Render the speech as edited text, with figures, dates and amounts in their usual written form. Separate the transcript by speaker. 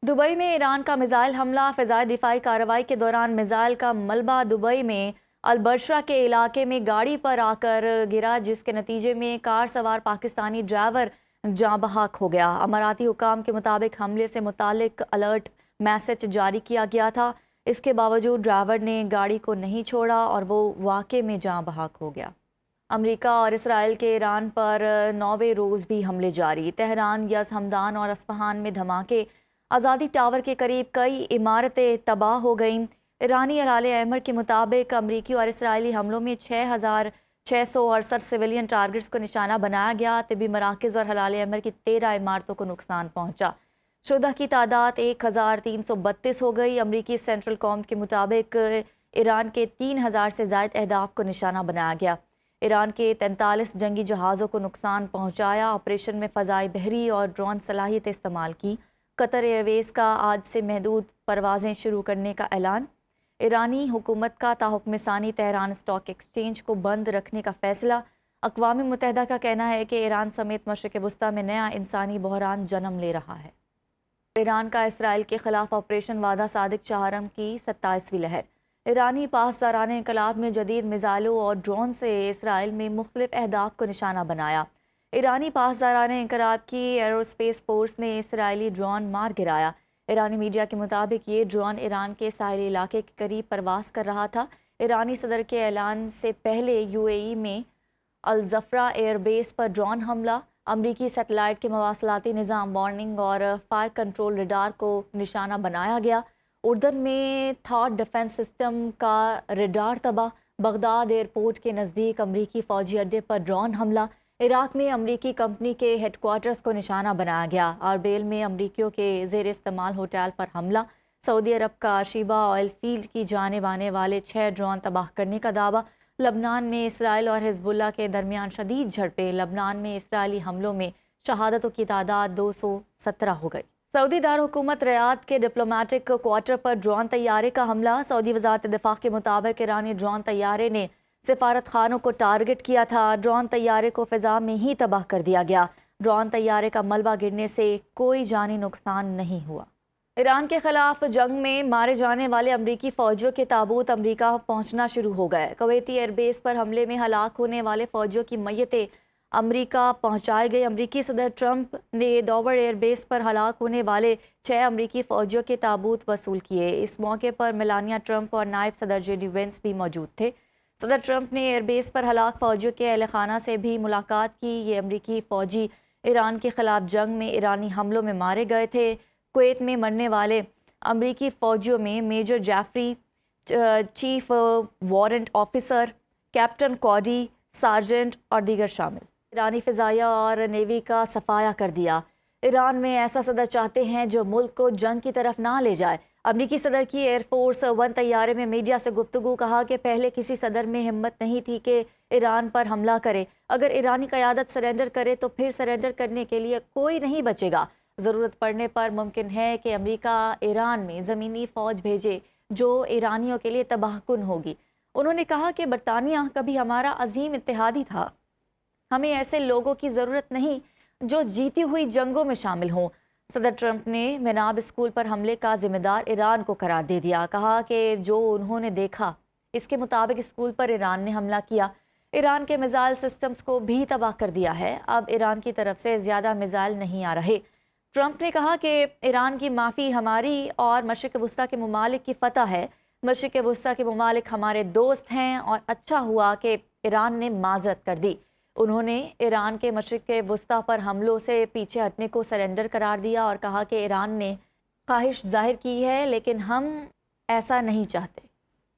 Speaker 1: Dubai میں ایران کا missile حملہ، فضائی دفاعی کارروائی کے دوران میزائل کا ملبہ دبئی میں البرشہ کے علاقے میں گاڑی پر آ کر گرا، جس کے نتیجے میں کار سوار پاکستانی ڈرائیور جاں بحق ہو گیا۔ اماراتی حکام کے مطابق حملے سے متعلق الرٹ میسج جاری کیا گیا تھا، اس کے باوجود ڈرائیور نے گاڑی کو نہیں چھوڑا اور وہ واقعے میں جاں بحق ہو گیا۔ امریکہ اور اسرائیل کے ایران پر 9ویں روز بھی حملے جاری۔ تہران، یز، ہمدان اور اصفہان میں دھماکے، آزادی ٹاور کے قریب کئی عمارتیں تباہ ہو گئیں۔ ایرانی ہلال احمر کے مطابق امریکی اور اسرائیلی حملوں میں 6,668 سویلین ٹارگٹس کو نشانہ بنایا گیا۔ طبی مراکز اور ہلال احمر کی 13 عمارتوں کو نقصان پہنچا۔ شہداء کی تعداد 1,332 ہو گئی۔ امریکی سینٹرل کمانڈ کے مطابق ایران کے 3,000 سے زائد اہداف کو نشانہ بنایا گیا۔ ایران کے 43 جنگی جہازوں کو نقصان پہنچایا۔ آپریشن میں فضائی، بحری اور ڈرون صلاحیت استعمال کی۔ قطر ایئر ویز کا آج سے محدود پروازیں شروع کرنے کا اعلان۔ ایرانی حکومت کا تاحکم ثانی تہران اسٹاک ایکسچینج کو بند رکھنے کا فیصلہ۔ اقوام متحدہ کا کہنا ہے کہ ایران سمیت مشرق وسطیٰ میں نیا انسانی بحران جنم لے رہا ہے۔ ایران کا اسرائیل کے خلاف آپریشن وعدہ صادق چہارم کی 27ویں لہر۔ ایرانی پاسداران انقلاب نے جدید میزائلوں اور ڈرون سے اسرائیل میں مختلف اہداف کو نشانہ بنایا۔ ایرانی پاسداران انقلاب کی ایروسپیس فورس نے اسرائیلی ڈرون مار گرایا۔ ایرانی میڈیا کے مطابق یہ ڈرون ایران کے ساحلی علاقے کے قریب پرواز کر رہا تھا۔ ایرانی صدر کے اعلان سے پہلے UAE میں الزفرہ ایئر بیس پر ڈرون حملہ۔ امریکی سیٹلائٹ کے مواصلاتی نظام، وارننگ اور فائر کنٹرول ریڈار کو نشانہ بنایا گیا۔ اردن میں تھاڈ ڈیفنس سسٹم کا ریڈار تباہ۔ بغداد ایئرپورٹ کے نزدیک امریکی فوجی اڈے پر ڈرون حملہ۔ عراق میں امریکی کمپنی کے ہیڈ کوارٹرز کو نشانہ بنایا گیا۔ اربیل میں امریکیوں کے زیر استعمال ہوٹل پر حملہ۔ سعودی عرب کا شیبہ آئل فیلڈ کی جانب آنے والے 6 ڈرون تباہ کرنے کا دعویٰ۔ لبنان میں اسرائیل اور حزب اللہ کے درمیان شدید جھڑپیں۔ لبنان میں اسرائیلی حملوں میں شہادتوں کی تعداد 217 ہو گئی۔ سعودی دارالحکومت ریاض کے ڈپلومیٹک کوارٹر پر ڈرون طیارے کا حملہ۔ سعودی وزارت دفاع کے مطابق ایرانی ڈرون طیارے نے سفارت خانوں کو ٹارگٹ کیا تھا۔ ڈرون طیارے کو فضا میں ہی تباہ کر دیا گیا۔ ڈرون طیارے کا ملبہ گرنے سے کوئی جانی نقصان نہیں ہوا۔ ایران کے خلاف جنگ میں مارے جانے والے امریکی فوجیوں کے تابوت امریکہ پہنچنا شروع ہو گئے۔ کویتی ایئر بیس پر حملے میں ہلاک ہونے والے فوجیوں کی میتیں امریکہ پہنچائی گئی۔ امریکی صدر ٹرمپ نے دوور ایئر بیس پر ہلاک ہونے والے 6 امریکی فوجیوں کے تابوت وصول کیے۔ اس موقع پر میلانیا ٹرمپ اور نائب صدر JD وینس بھی موجود تھے۔ صدر ٹرمپ نے ایئر بیس پر ہلاک فوجیوں کے اہل خانہ سے بھی ملاقات کی۔ یہ امریکی فوجی ایران کے خلاف جنگ میں ایرانی حملوں میں مارے گئے تھے۔ کویت میں مرنے والے امریکی فوجیوں میں major Jeffrey, chief warrant officer, captain Cody, sergeant اور دیگر شامل۔ ایرانی فضائیہ اور نیوی کا صفایا کر دیا۔ ایران میں ایسا صدر چاہتے ہیں جو ملک کو جنگ کی طرف نہ لے جائے۔ امریکی صدر کی ایئر فورس 1 طیارے میں میڈیا سے گفتگو۔ کہا کہ پہلے کسی صدر میں ہمت نہیں تھی کہ ایران پر حملہ کرے۔ اگر ایرانی قیادت سرنڈر کرے تو پھر سرنڈر کرنے کے لیے کوئی نہیں بچے گا۔ ضرورت پڑنے پر ممکن ہے کہ امریکہ ایران میں زمینی فوج بھیجے جو ایرانیوں کے لیے تباہ کن ہوگی۔ انہوں نے کہا کہ برطانیہ کبھی ہمارا عظیم اتحادی تھا۔ ہمیں ایسے لوگوں کی ضرورت نہیں جو جیتی ہوئی جنگوں میں شامل ہوں۔ صدر ٹرمپ نے میناب اسکول پر حملے کا ذمہ دار ایران کو قرار دے دیا۔ کہا کہ جو انہوں نے دیکھا اس کے مطابق اسکول پر ایران نے حملہ کیا۔ ایران کے میزائل سسٹمز کو بھی تباہ کر دیا ہے۔ اب ایران کی طرف سے زیادہ میزائل نہیں آ رہے۔ ٹرمپ نے کہا کہ ایران کی معافی ہماری اور مشرق وسطیٰ کے ممالک کی فتح ہے۔ مشرق وسطیٰ کے ممالک ہمارے دوست ہیں اور اچھا ہوا کہ ایران نے معذرت کر دی۔ انہوں نے ایران کے مشرق وسطیٰ پر حملوں سے پیچھے ہٹنے کو سرنڈر قرار دیا اور کہا کہ ایران نے خواہش ظاہر کی ہے لیکن ہم ایسا نہیں چاہتے۔